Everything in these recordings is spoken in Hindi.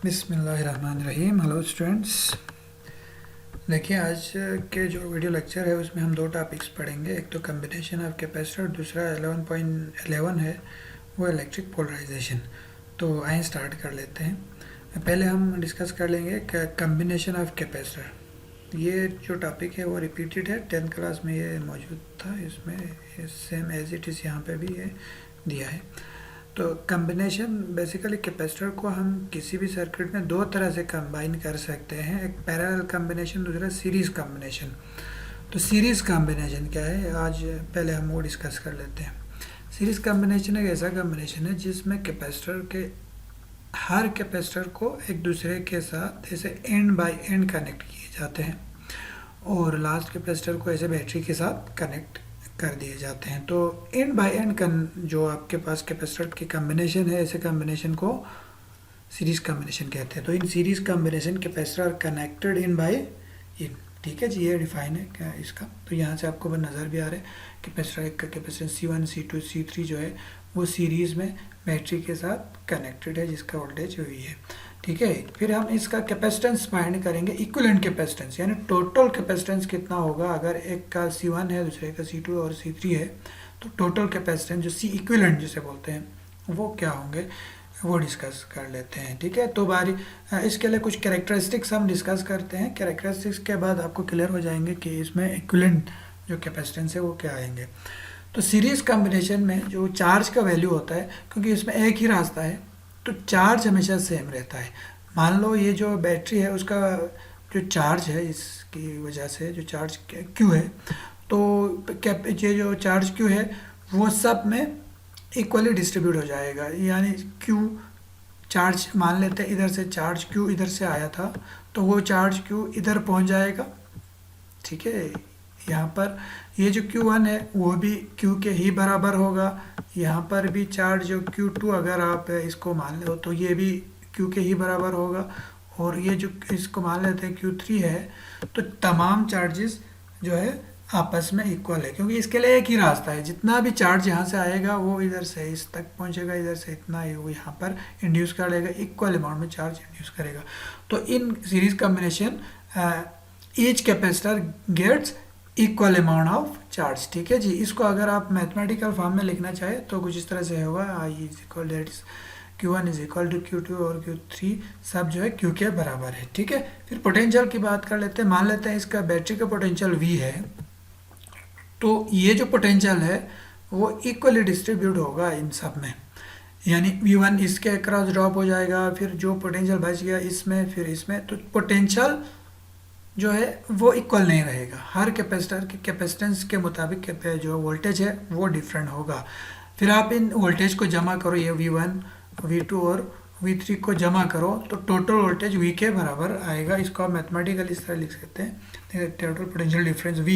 बिस्मिल्लाहिर्रहमानिर्रहीम। हेलो स्टूडेंट्स, देखिए आज के जो वीडियो लेक्चर है उसमें हम दो टॉपिक्स पढ़ेंगे। एक तो कम्बिनेशन ऑफ कैपेसिटर, दूसरा 11.11 है वो इलेक्ट्रिक पोलराइजेशन। तो आइए स्टार्ट कर लेते हैं। पहले हम डिस्कस कर लेंगे कम्बिनेशन ऑफ कैपेसिटर। ये जो टॉपिक है वो रिपीटेड है, 10th क्लास में ये मौजूद था, इसमें सेम एज इट इज़ यहाँ पे भी ये दिया है। तो कम्बिनेशन बेसिकली कैपेसिटर को हम किसी भी सर्किट में दो तरह से कंबाइन कर सकते हैं, एक पैरेलल कम्बिनेशन, दूसरा सीरीज़ कम्बिनेशन। तो सीरीज़ कम्बिनेशन क्या है, आज पहले हम वो डिस्कस कर लेते हैं। सीरीज़ कम्बिनेशन एक ऐसा कम्बिनेशन है जिसमें कैपेसिटर के हर कैपेसिटर को एक दूसरे के साथ ऐसे एंड बाय एंड कनेक्ट किए जाते हैं और लास्ट कैपेसिटर को ऐसे बैटरी के साथ कनेक्ट कर दिए जाते हैं। तो एंड बाय एंड जो आपके पास कैपेसिटर की कम्बिनेशन है, ऐसे कम्बिनेशन को सीरीज कम्बिनेशन कहते हैं। तो in series combination capacitor are connected in by in. ठीक है जी, ये डिफाइन है क्या इसका। तो यहाँ से आपको नज़र भी आ रहा है कैपेसिटर एक का कैपेसिटर C1, C2, C3 जो है वो सीरीज़ में बैटरी के साथ कनेक्टेड है, जिसका वोल्टेज V है। ठीक है, फिर हम इसका कैपेसिटेंस फाइंड करेंगे, इक्विवेलेंट कैपेसिटेंस यानी टोटल कैपेसिटेंस कितना होगा। अगर एक का C1 है, दूसरे का C2 और C3 है, तो टोटल कैपेसिटेंस जो C इक्विवेलेंट जिसे बोलते हैं वो क्या होंगे वो डिस्कस कर लेते हैं। ठीक है, तो बारी इसके लिए कुछ कैरेक्टरिस्टिक्स हम डिस्कस करते हैं। कैरेक्टरिस्टिक्स के बाद आपको क्लियर हो जाएंगे कि इसमें इक्विवेलेंट जो कैपेसिटेंस है वो क्या आएंगे। तो सीरीज कॉम्बिनेशन में जो चार्ज का वैल्यू होता है, क्योंकि इसमें एक ही रास्ता है तो चार्ज हमेशा सेम रहता है। मान लो ये जो बैटरी है उसका जो चार्ज है, इसकी वजह से जो चार्ज क्यू है, तो ये जो चार्ज क्यू है वो सब में इक्वली डिस्ट्रीब्यूट हो जाएगा। यानी क्यू चार्ज मान लेते हैं, इधर से चार्ज क्यू इधर से आया था तो वो चार्ज क्यू इधर पहुंच जाएगा। ठीक है, यहाँ पर ये जो Q1 है वो भी Q के ही बराबर होगा। यहाँ पर भी चार्ज जो Q2 अगर आप इसको मान लो तो ये भी Q के ही बराबर होगा। और ये जो इसको मान लेते हैं Q3 है, तो तमाम चार्जेस जो है आपस में इक्वल है, क्योंकि इसके लिए एक ही रास्ता है। जितना भी चार्ज यहाँ से आएगा वो इधर से इस तक पहुँचेगा, इधर से इतना ही वो यहाँ पर इंड्यूस करेगा, इक्वल अमाउंट में चार्ज इंड्यूस करेगा। तो in series combination each capacitor gets equal amount of charge. ठीक है जी, इसको अगर आप मैथमेटिकल फॉर्म में लिखना चाहे तो कुछ इस तरह से होगा, I is equal that is Q1 is equal to Q2 और Q3 सब जो है Q के बराबर है। ठीक है, फिर पोटेंशियल की बात कर लेते हैं। मान लेते हैं इसका बैटरी का पोटेंशियल V है, तो ये जो पोटेंशियल है वो इक्वली डिस्ट्रीब्यूट होगा इन सब में। यानी V1 इसके अक्रॉस ड्रॉप हो जाएगा, फिर जो पोटेंशियल बच गया इसमें, फिर इसमें, तो पोटेंशियल जो है वो इक्वल नहीं रहेगा। हर कैपेसिटर के कैपेसिटेंस के मुताबिक जो वोल्टेज है वो डिफरेंट होगा। फिर आप इन वोल्टेज को जमा करो, ये V1, V2 और V3 को जमा करो तो टोटल वोल्टेज V के बराबर आएगा। इसको आप मैथमेटिकली इस तरह लिख सकते हैं, total potential difference V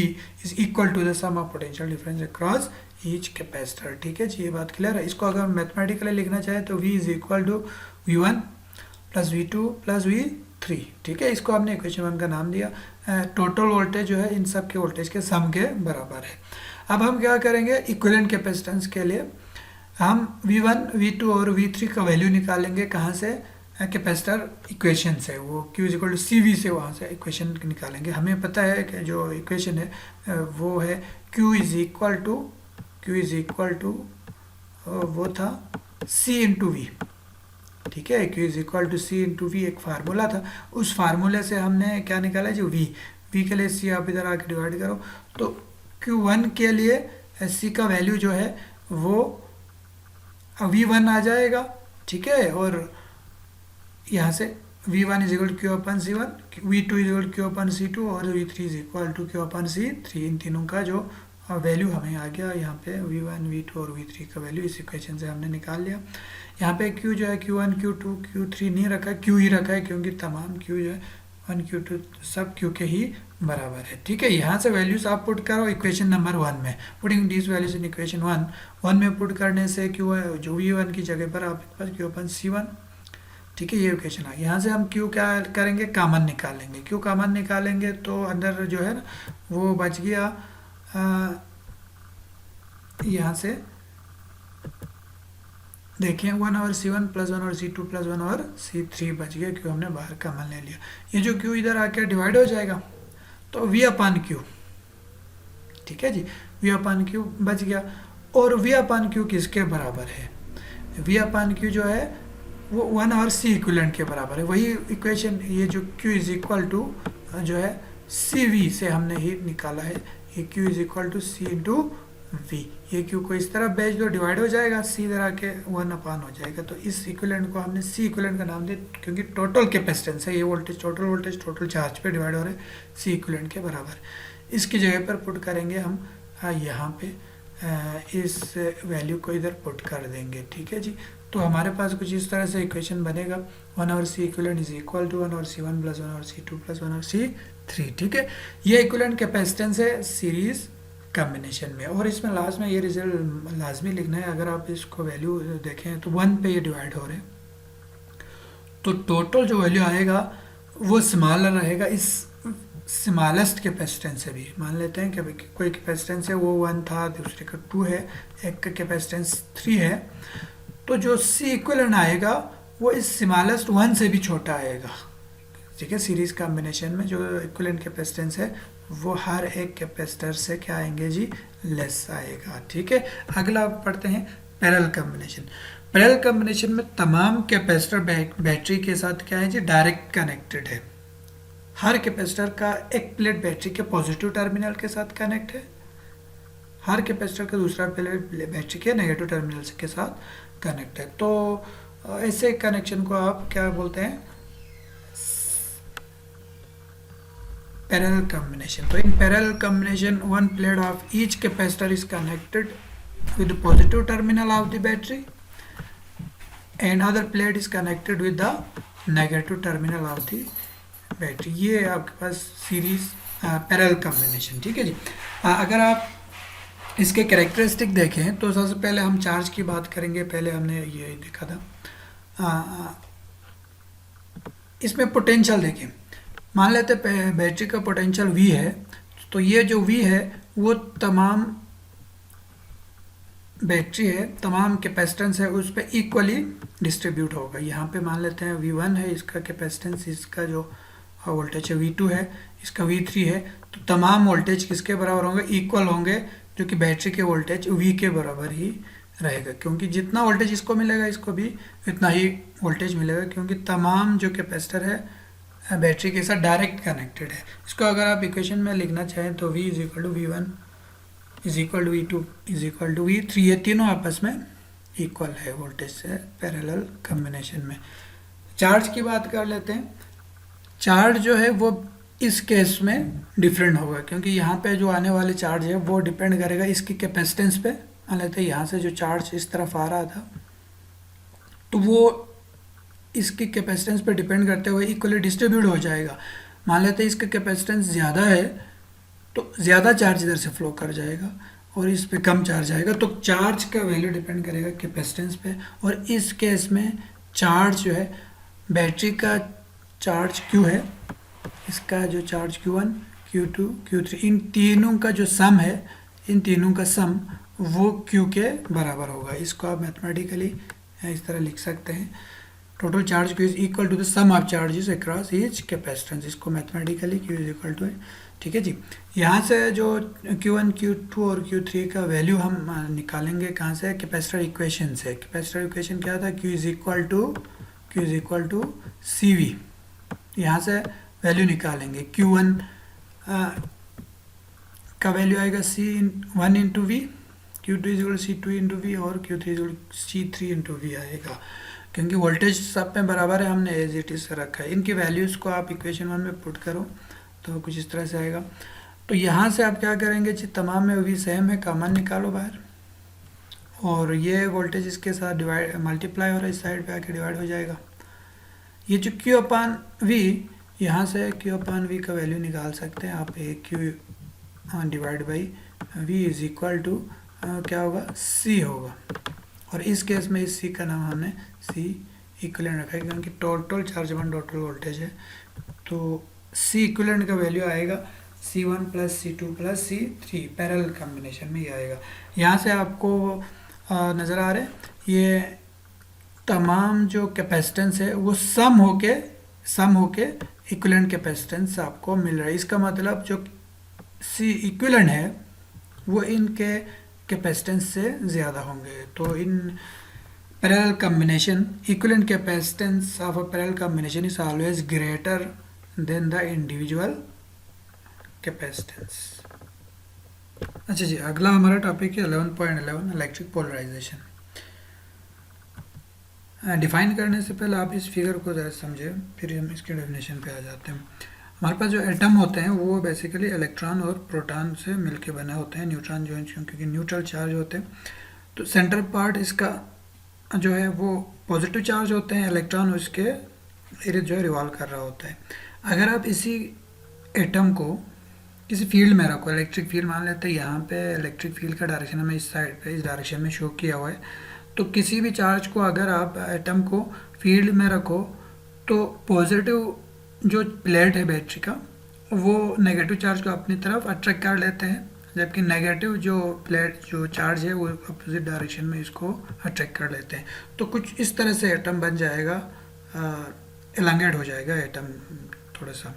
is equal to the sum of potential difference across each capacitor. ठीक है जी, ये बात क्लियर है। इसको अगर मैथमेटिकली लिखना चाहे तो V is equal to V1 plus V2 plus V3। ठीक है, इसको आपने इक्वेशन 1 का नाम दिया। टोटल वोल्टेज जो है इन सब के वोल्टेज के सम के बराबर है। अब हम क्या करेंगे, इक्विवेलेंट कैपेसिटेंस के लिए हम V1, V2 और V3 का वैल्यू निकालेंगे। कहाँ से, कैपेसिटर इक्वेशन से, वो Q is equal to CV से वहाँ से इक्वेशन निकालेंगे। हमें पता है कि जो इक्वेशन है वो है Q इज इक्वल टू वो था C इंटू V। ठीक है, Q is equal to C into V एक फार्मूला था, उस फार्मूले से हमने क्या निकाला, जो V के लिए C आप इधर आके डिवाइड करो तो Q1 के लिए C का वैल्यू जो है वो V1 आ जाएगा। ठीक है, और यहाँ से V1 is equal to Q upon C1, V2 is equal to Q upon C2 और V3 is equal to Q upon C3। इन तीनों का जो वैल्यू हमें आ गया यहाँ पे, V1, V2 और V3 का वैल्यू इस इक्वेशन से हमने निकाल लिया। यहाँ पे Q जो है Q1, Q2, Q3 नहीं रखा, Q ही रखा है, क्योंकि तमाम Q जो है 1, Q2 सब Q के ही बराबर है। ठीक है, यहाँ से वैल्यूज आप पुट करो इक्वेशन नंबर 1 में। Putting this values in equation 1 में पुट करने से Q जो V1 की जगह पर आपके पास Q अपन C1। ठीक है, ये इक्वेशन आ। यहाँ से हम Q क्या करेंगे, कॉमन निकालेंगे। Q कॉमन निकालेंगे तो अंदर जो है ना वो बच गया, यहाँ से देखिए 1/C1 + 1/C2 + 1/C3 बच गया, क्यों हमने बाहर कॉमन ले लिया। ये जो क्यू इधर आके डिवाइड हो जाएगा तो V/Q, ठीक है जी, V/Q बच गया। और V/Q किसके बराबर है? V/Q जो है वो 1/C इक्विवेलेंट के बराबर है। वही इक्वेशन, ये जो Q इज इक्वल टू जो है CV से हमने ही निकाला है। ये Q is equal to C into V। ये Q को इस तरफ भेज दो, डिवाइड हो जाएगा, C इधर आके 1/, हो जाएगा। तो इस इक्विवेलेंट को हमने C इक्विवेलेंट का नाम दिया, क्योंकि टोटल कैपेसिटेंस है, ये वोल्टेज टोटल चार्ज पे डिवाइड हो रहे हैं, C इक्विवेलेंट के बराबर। इसकी जगह पर पुट करेंगे हम यहाँ पे इस वैल्यू को इधर पुट कर देंगे, ठीक है जी। तो हमारे पास कुछ इस तरह से इक्वेशन बनेगा, 1/C equivalent is equal to 1/C1 + 1/C2 + 1/C3, ठीक है। ये इक्विवेलेंट कैपेसिटेंस है सीरीज कॉम्बिनेशन में। और इसमें लास्ट में ये रिजल्ट लाजमी लिखना है। अगर आप इसको वैल्यू देखें तो 1 पे ये डिवाइड हो रहे हैं, तो टोटल जो वैल्यू आएगा वो स्मॉलर रहेगा इस स्मॉलेस्ट कैपेसिटेंस से भी। मान लेते हैं कि कोई कैपेसिटेंस है वो 1 था, दूसरे का 2 है, एक का कैपेसिटेंस 3 है, तो जो C इक्विवेलेंट आएगा वो इस स्मॉलेस्ट 1 से भी छोटा आएगा, ठीक है। सीरीज कॉम्बिनेशन में जो इक्विवेलेंट कैपेसिटेंस है वो हर एक कैपेसिटर से क्या आएंगे जी, लेस आएगा, ठीक है। अगला आप पढ़ते हैं पैरेलल कॉम्बिनेशन। पैरेलल कॉम्बिनेशन में तमाम कैपेसिटर बैटरी के साथ क्या है जी, डायरेक्ट कनेक्टेड है। हर कैपेसिटर का एक प्लेट बैटरी के पॉजिटिव टर्मिनल के साथ कनेक्ट है, हर कैपेसिटर का दूसरा प्लेट बैटरी के नेगेटिव टर्मिनल के साथ कनेक्ट है। तो ऐसे कनेक्शन को आप क्या बोलते हैं, पैरेलल कॉम्बिनेशन। तो in parallel combination one plate of each capacitor is connected with the positive terminal of the battery and other plate is connected with the negative terminal of the battery। ये आपके पास सीरीज पैरेलल कॉम्बिनेशन, ठीक है जी। अगर आप इसके कैरेक्टरिस्टिक देखें तो सबसे पहले हम चार्ज की बात करेंगे। पहले हमने ये देखा था, इसमें पोटेंशियल देखें। मान लेते बैटरी का पोटेंशियल V है, तो ये जो V है वो तमाम बैटरी है, तमाम कैपेसिटेंस है उस पर इक्वली डिस्ट्रीब्यूट होगा। यहाँ पे मान लेते हैं V1 है, इसका कैपेसिटेंस, इसका जो वोल्टेज है V2 है, इसका V3 है, तो तमाम वोल्टेज किसके बराबर होंगे, इक्वल होंगे, जो कि बैटरी के वोल्टेज V के बराबर ही रहेगा, क्योंकि जितना वोल्टेज इसको मिलेगा इसको भी उतना ही वोल्टेज मिलेगा, क्योंकि तमाम जो कैपेसिटर है बैटरी के साथ डायरेक्ट कनेक्टेड है। इसको अगर आप इक्वेशन में लिखना चाहें तो V = V1 = V2 = V3, ये तीनों आपस में इक्वल है वोल्टेज से पैरेलल कॉम्बिनेशन में। चार्ज की बात कर लेते हैं। चार्ज जो है वो इस केस में डिफरेंट होगा, क्योंकि यहाँ पे जो आने वाले चार्ज है वो डिपेंड करेगा इसकी कैपेसिटेंस पे। मान लेते हैं यहाँ से जो चार्ज इस तरफ आ रहा था तो वो इसकी कैपेसिटेंस पे डिपेंड करते हुए इक्वली डिस्ट्रीब्यूट हो जाएगा। मान लेते हैं इसका कैपेसिटेंस ज़्यादा है तो ज़्यादा चार्ज इधर से फ्लो कर जाएगा और इस पे कम चार्ज आएगा। तो चार्ज का वैल्यू डिपेंड करेगा कैपेसिटेंस पे। और इस केस में चार्ज जो है, बैटरी का चार्ज Q है, इसका जो चार्ज Q1, Q2, Q3, इन तीनों का जो सम है, इन तीनों का सम वो Q के बराबर होगा। इसको आप मैथमेटिकली इस तरह लिख सकते हैं, total charge Q is equal to the sum of charges across each capacitance. इसको mathematically Q is equal to है, ठीक है जी। यहाँ से जो Q1, Q2 और Q3 का वैल्यू हम निकालेंगे कहाँ से, कैपेसिटर इक्वेशन से। कैपेसिटर इक्वेशन क्या था, Q is equal to CV। यहाँ से वैल्यू निकालेंगे, Q1 का वैल्यू आएगा C1 into V, Q2 is C2 into V और Q3 is C3 into V आएगा, क्योंकि वोल्टेज सब पे बराबर है, हमने एज इट इज रखा है। इनकी वैल्यूज़ को आप इक्वेशन 1 में पुट करो तो कुछ इस तरह से आएगा। तो यहाँ से आप क्या करेंगे जी, तमाम में V सेम है, कॉमन निकालो बाहर, और ये वोल्टेज इसके साथ डिवाइड मल्टीप्लाई हो रहा है, इस साइड पे आके डिवाइड हो जाएगा। ये जो Q/V, यहाँ से Q/V का वैल्यू निकाल सकते हैं आप। Q divide by V is equal to क्या होगा, C होगा। और इस केस में इस C का नाम हमने C इक्विवेलेंट रखा है, क्योंकि total charge one total voltage है। तो C इक्विवेलेंट का वैल्यू आएगा C1 + C2 + C3 parallel combination में ये आएगा। यहाँ से आपको नज़र आ रहा है ये तमाम जो कैपेसिटेंस है वो सम होके इक्विवेलेंट कैपेसिटेंस आपको मिल रहा है। इसका मतलब जो सी इक्विवेलेंट है वो इनके कैपेसिटेंस से ज़्यादा होंगे। तो in parallel combination equivalent capacitance of a parallel combination is always greater than the individual capacitance. अच्छा जी, अगला हमारा टॉपिक है 11.11 इलेक्ट्रिक पोलराइजेशन। डिफाइन करने से पहले आप इस फिगर को ज़रा समझें, फिर हम इसके डेफिनेशन पे आ जाते हैं। हमारे पास जो एटम होते हैं वो बेसिकली इलेक्ट्रॉन और प्रोटॉन से मिलके बने होते हैं। न्यूट्रॉन जो है क्योंकि न्यूट्रल चार्ज होते हैं, तो सेंटर पार्ट इसका जो है वो पॉजिटिव चार्ज होते हैं, इलेक्ट्रॉन उसके इर्द जो है रिवॉल्व कर रहा होता है। अगर आप इसी एटम को किसी फील्ड में रखो, इलेक्ट्रिक फील्ड मान लेते हैं, यहाँ पे इलेक्ट्रिक फील्ड का डायरेक्शन हमें इस साइड पे इस डायरेक्शन में शो किया हुआ है। तो किसी भी चार्ज को अगर आप एटम को फील्ड में रखो तो पॉजिटिव जो प्लेट है बैटरी का वो नेगेटिव चार्ज को अपनी तरफ अट्रैक्ट कर लेते हैं, जबकि नेगेटिव जो प्लेट जो चार्ज है वो अपोजिट डायरेक्शन में इसको अट्रैक्ट कर लेते हैं। तो कुछ इस तरह से एटम बन जाएगा, एलांगेट हो जाएगा एटम थोड़ा सा।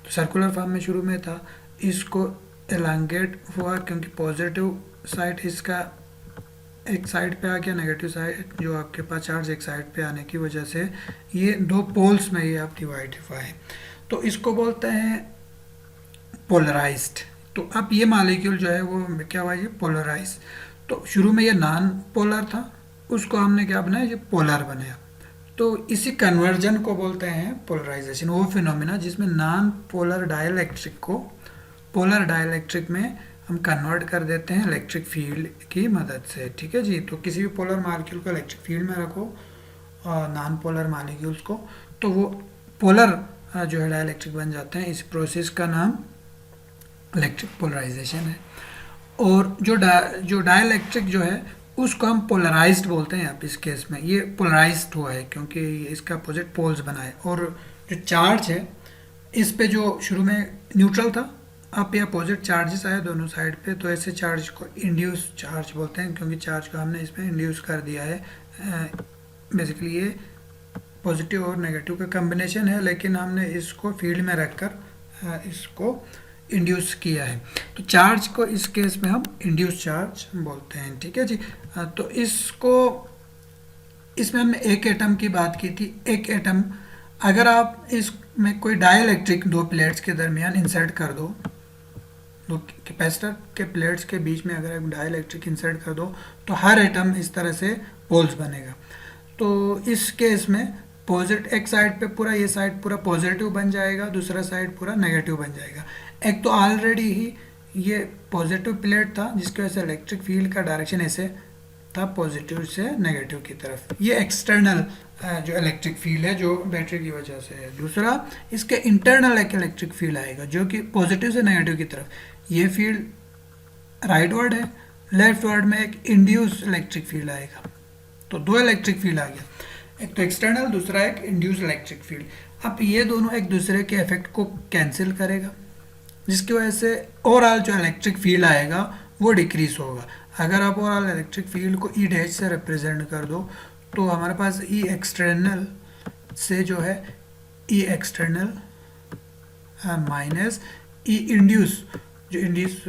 तो सर्कुलर फॉर्म में शुरू में था, इसको एलांगेट हुआ क्योंकि पॉजिटिव साइड इसका एक साइड पे आ गया, नेगेटिव साइड जो आपके पास चार्ज एक साइड पे आने की वजह से ये दो पोल्स में ये आप डिवाइड हुआ है। तो इसको बोलते हैं पोलराइज्ड। तो अब ये मॉलिक्यूल जो है वो क्या हुआ, ये पोलराइज। तो शुरू में ये नॉन पोलर था, उसको हमने क्या बनाया, ये पोलर बनाया। तो इसी कन्वर्जन को बोलते हैं पोलराइजेशन। वो फिनोमिना जिसमें नॉन पोलर डाइलेक्ट्रिक को पोलर डाइलेक्ट्रिक में हम कन्वर्ट कर देते हैं इलेक्ट्रिक फील्ड की मदद से। ठीक है जी, तो किसी भी पोलर मॉलिक्यूल को इलेक्ट्रिक फील्ड में रखो और नॉन पोलर मॉलिक्यूल्स को, तो वो पोलर जो है डाइलेक्ट्रिक बन जाते हैं। इस प्रोसेस का नाम इलेक्ट्रिक पोलराइजेशन है। और जो डाइलेक्ट्रिक जो है उसको हम पोलराइज्ड बोलते हैं। आप इस केस में ये पोलराइज्ड हुआ है क्योंकि इसका अपोजिट पोल्स बना है। और जो चार्ज है इस पे जो शुरू में न्यूट्रल था, अब ये अपोजिट चार्जेस आए दोनों साइड पे, तो ऐसे चार्ज को इंड्यूस चार्ज बोलते हैं क्योंकि चार्ज को हमने इसमें इंड्यूस कर दिया है। बेसिकली ये पॉजिटिव और नेगेटिव का कॉम्बिनेशन है, लेकिन हमने इसको फील्ड में रखकर इसको इंड्यूस किया है। तो चार्ज को इस केस में हम इंड्यूस चार्ज बोलते हैं। ठीक है जी, तो इसमें हमने एक एटम की बात की थी। एक एटम अगर आप इसमें कोई डाइलेक्ट्रिक दो प्लेट्स के दरमियान इंसर्ट कर दो, दो कैपेसिटर के प्लेट्स के बीच में अगर एक डाइलेक्ट्रिक इंसर्ट कर दो, तो हर एटम इस तरह से पोल्स बनेगा। तो इस केस में पॉजिटिव एक साइड पे पूरा ये साइड पूरा पॉजिटिव बन जाएगा, दूसरा साइड पूरा नेगेटिव बन जाएगा। एक तो ऑलरेडी ही ये पॉजिटिव प्लेट था जिसकी वजह से इलेक्ट्रिक फील्ड का डायरेक्शन ऐसे था पॉजिटिव से नेगेटिव की तरफ। ये एक्सटर्नल जो इलेक्ट्रिक फील्ड है जो बैटरी की वजह से है। दूसरा इसके इंटरनल एक इलेक्ट्रिक फील्ड आएगा जो कि पॉजिटिव से नेगेटिव की तरफ। ये फील्ड राइट वर्ड है, लेफ्ट वर्ड में एक इंड्यूस इलेक्ट्रिक फील्ड आएगा। तो दो इलेक्ट्रिक फील्ड आ गया, एक तो एक्सटर्नल, दूसरा एक इंड्यूस इलेक्ट्रिक फील्ड। अब ये दोनों एक दूसरे के इफेक्ट को कैंसिल करेगा, जिसकी वजह से ओवरऑल जो इलेक्ट्रिक फील्ड आएगा वो डिक्रीज होगा। अगर आप ओवरऑल इलेक्ट्रिक फील्ड को ई डैश से रिप्रेजेंट कर दो, तो हमारे पास ई एक्सटर्नल से जो है ई एक्सटर्नल माइनस ई इंड्यूस, जो इंड्यूस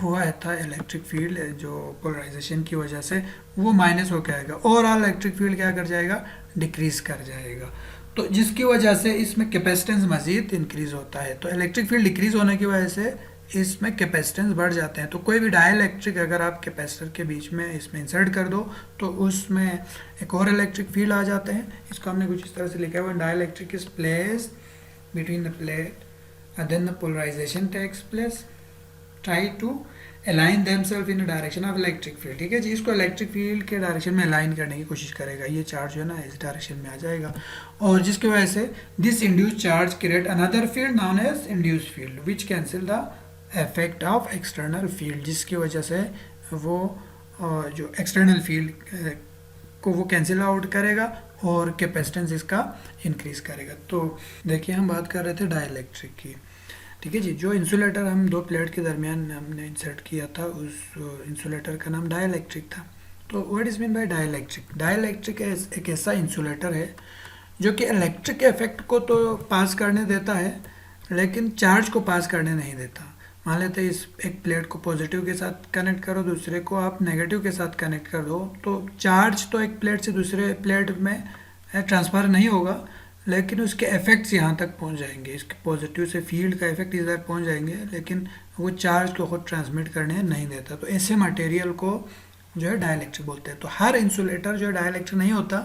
हुआ था इलेक्ट्रिक फील्ड जो पोलराइजेशन की वजह से, वो माइनस होकर आएगा। ओवरऑल इलेक्ट्रिक फील्ड क्या कर जाएगा, डिक्रीज कर जाएगा। तो जिसकी वजह से इसमें कैपेसिटेंस मजीद इंक्रीज होता है। तो इलेक्ट्रिक फील्ड डिक्रीज होने की वजह से इसमें कैपेसिटेंस बढ़ जाते हैं। तो कोई भी डाइलेक्ट्रिक अगर आप कैपेसिटर के बीच में इसमें इंसर्ट कर दो तो उसमें एक और इलेक्ट्रिक फील्ड आ जाते हैं। इसको हमने कुछ इस तरह से लिखा हुआ, dielectric is place between the plate and then the polarization takes place, try to align themselves in the direction of electric field। ठीक है जी, इसको इलेक्ट्रिक फील्ड के डायरेक्शन में अलाइन करने की कोशिश करेगा। ये चार्ज जो है ना इस डायरेक्शन में आ जाएगा, और जिसकी वजह से this induce charge create another field known as induce field which cancel the effect of external field, जिसकी वजह से वो जो एक्सटर्नल फील्ड को वो कैंसिल आउट करेगा और कैपेसिटेंस इसका इंक्रीज करेगा। तो देखिए हम बात कर रहे थे डाइलेक्ट्रिक की। ठीक है जी, जो इंसुलेटर हम दो प्लेट के दरमियान हमने इंसर्ट किया था उस इंसुलेटर का नाम डाइलेक्ट्रिक था। तो what is mean by dielectric? Dielectric एक ऐसा इंसुलेटर है जो कि इलेक्ट्रिक इफेक्ट को तो पास करने देता है लेकिन चार्ज को पास करने नहीं देता। मान लेते हैं इस एक प्लेट को पॉजिटिव के साथ कनेक्ट करो, दूसरे को आप नेगेटिव के साथ कनेक्ट कर दो, तो चार्ज तो एक प्लेट से दूसरे प्लेट में ट्रांसफ़र नहीं होगा लेकिन उसके इफेक्ट्स यहाँ तक पहुँच जाएंगे, इसके पॉजिटिव से फील्ड का इफेक्ट इधर पहुँच जाएंगे लेकिन वो चार्ज को खुद ट्रांसमिट करने नहीं देता। तो ऐसे मटेरियल को जो है डाइलेक्ट्रिक बोलते हैं। तो हर इंसुलेटर जो है डाइलेक्ट्रिक नहीं होता,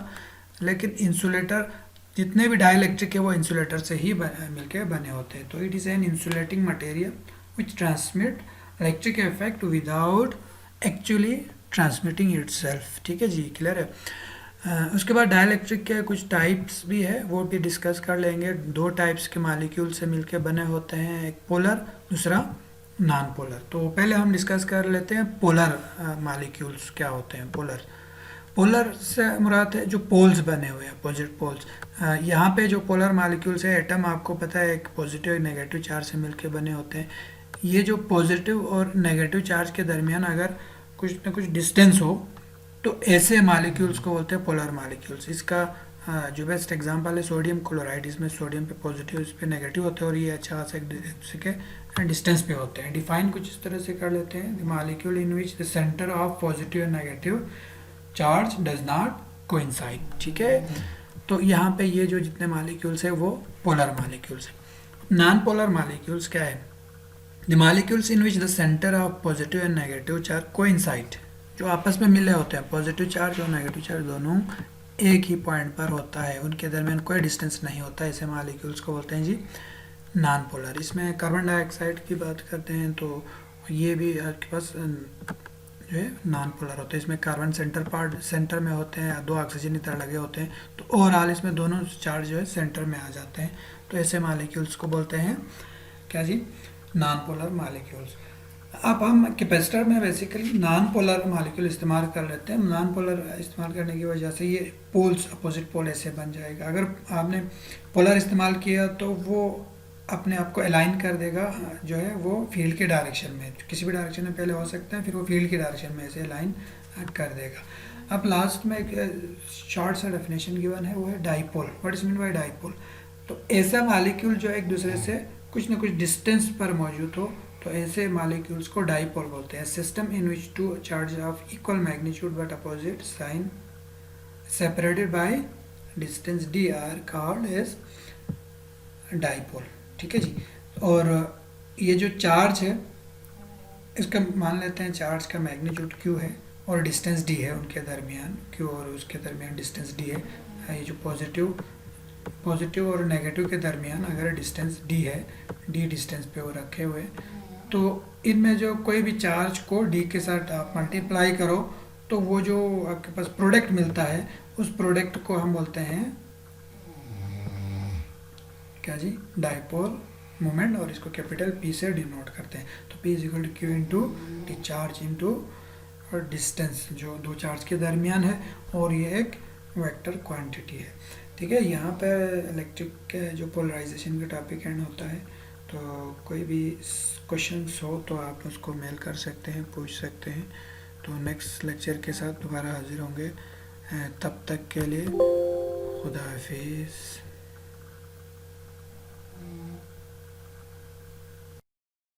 लेकिन इंसुलेटर जितने भी डाइलेक्ट्रिक है वो इंसुलेटर से ही मिलके बने होते हैं। तो it is an insulating material which transmit electric effect without actually transmitting itself. ठीक है जी, क्लियर है। उसके बाद डाइलेक्ट्रिक के कुछ टाइप्स भी है, वो भी डिस्कस कर लेंगे। दो टाइप्स के मालिक्यूल से मिलके बने होते हैं, एक पोलर, दूसरा नॉन पोलर। तो पहले हम डिस्कस कर लेते हैं पोलर मालिक्यूल्स क्या होते हैं। पोलर से मुराद है जो पोल्स बने हुए हैं, अपोजिट पोल्स। यहाँ पे जो पोलर मालिक्यूल्स है, एटम आपको पता है एक पॉजिटिव और नेगेटिव चार्ज से मिलके बने होते हैं। ये जो पॉजिटिव और नेगेटिव चार्ज के दरमियान अगर कुछ ना कुछ डिस्टेंस हो तो ऐसे मालिक्यूल्स को बोलते हैं पोलर मालिक्यूल्स। इसका जो बेस्ट एग्जांपल है सोडियम क्लोराइड। इसमें सोडियम पे पॉजिटिव, इस पे नेगेटिव होते हैं और ये अच्छा खासा एक दूसरे के डिस्टेंस पे होते हैं। डिफाइन कुछ इस तरह से कर लेते हैं, the molecule in which the centre of positive and negative charge does not coincide. ठीक है, तो यहाँ पे ये जो जितने मालिक्यूल्स है वो पोलर मालिक्यूल्स है। नॉन पोलर मालिक्यूल्स क्या है? The molecules in which the centre of positive and negative charge coincide, जो आपस में मिले होते हैं, पॉजिटिव चार्ज और नेगेटिव चार्ज दोनों एक ही पॉइंट पर होता है, उनके दरमियान कोई डिस्टेंस नहीं होता, ऐसे मालिक्यूल्स को बोलते हैं जी नॉन पोलर। इसमें कार्बन डाइऑक्साइड की बात करते हैं तो ये भी आपके पास जो है नॉन पोलर होते हैं। इसमें कार्बन सेंटर में होते हैं, दो ऑक्सीजन इधर लगे होते हैं, तो ओवरऑल इसमें दोनों चार्ज जो है सेंटर में आ जाते हैं। तो ऐसे मालिक्यूल्स को बोलते हैं क्या जी? Non polar molecules. अब हम कैपेसिटर में बेसिकली नॉन पोलर मालिक्यूल इस्तेमाल कर लेते हैं। नॉन पोलर इस्तेमाल करने की वजह से ये पोल्स, अपोजिट पोल ऐसे बन जाएगा। अगर आपने पोलर इस्तेमाल किया तो वो अपने आप को अलाइन कर देगा, जो है वो फील्ड के डायरेक्शन में, किसी भी डायरेक्शन में पहले हो सकता है, फिर वो फील्ड के डायरेक्शन में ऐसे अलाइन कर देगा। अब लास्ट में एक शॉर्ट सा डेफिनेशन गिवन है, वो है dipole. What is mean by dipole? तो ऐसा मालिक्यूल जो एक दूसरे से कुछ ना कुछ डिस्टेंस पर मौजूद हो, तो ऐसे मालिक्यूल्स को डाइपोल बोलते हैं। System in which two charge of equal magnitude but opposite sign separated by distance d are called as dipole. ठीक है जी। और ये जो चार्ज है इसका मान लेते हैं चार्ज का मैग्नीट्यूड q है और डिस्टेंस d है उनके दरमियान, q और उसके दरमियान डिस्टेंस d है। ये जो पॉजिटिव और नेगेटिव के दरमियान अगर डिस्टेंस d है, d डिस्टेंस पे वो रखे हुए, तो इनमें जो कोई भी चार्ज को d के साथ आप मल्टीप्लाई करो तो वो जो आपके पास प्रोडक्ट मिलता है, उस प्रोडक्ट को हम बोलते हैं क्या जी? डाइपोल मोमेंट, और इसको कैपिटल P से डिनोट करते हैं। तो P is equal to Q into D charge into और डिस्टेंस जो दो चार्ज के दरमियान है, और ये एक वेक्टर क्वांटिटी है। ठीक है, यहाँ पे इलेक्ट्रिक के जो पोलराइजेशन का टॉपिक एंड होता है। तो कोई भी क्वेश्चंस हो तो आप उसको मेल कर सकते हैं, पूछ सकते हैं। तो नेक्स्ट लेक्चर के साथ दोबारा हाजिर होंगे। तब तक के लिए खुदा हाफिज़।